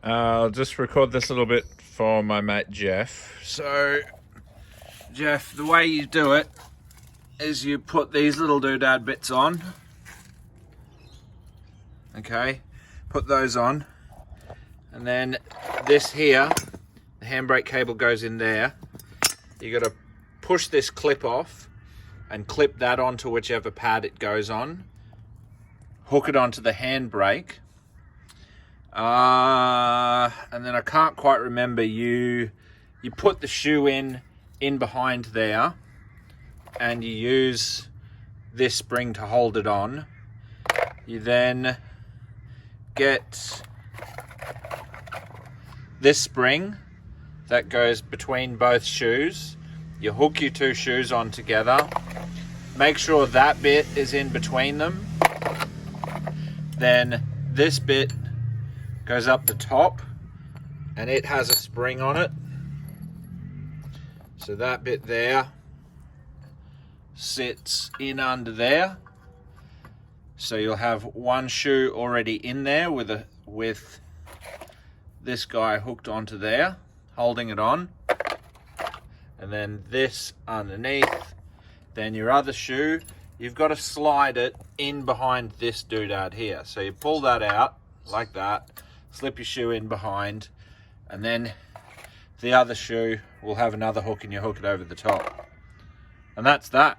I'll just record this a little bit for my mate Jeff. So, Jeff, the way you do it is you put these little doodad bits on. Okay, put those on. And then this here, the handbrake cable goes in there. You got to push this clip off and clip that onto whichever pad it goes on. Hook it onto the handbrake. And then I can't quite remember, you put the shoe in behind there and you use this spring to hold it on. You then get this spring that goes between both shoes. You hook your two shoes on together. Make sure that bit is in between them. Then this bit goes up the top and it has a spring on it. So that bit there sits in under there. So you'll have one shoe already in there with this guy hooked onto there, holding it on. And then this underneath. Then your other shoe, you've got to slide it in behind this doodad here. So you pull that out like that, slip your shoe in behind, and then the other shoe will have another hook and you hook it over the top. And that's that.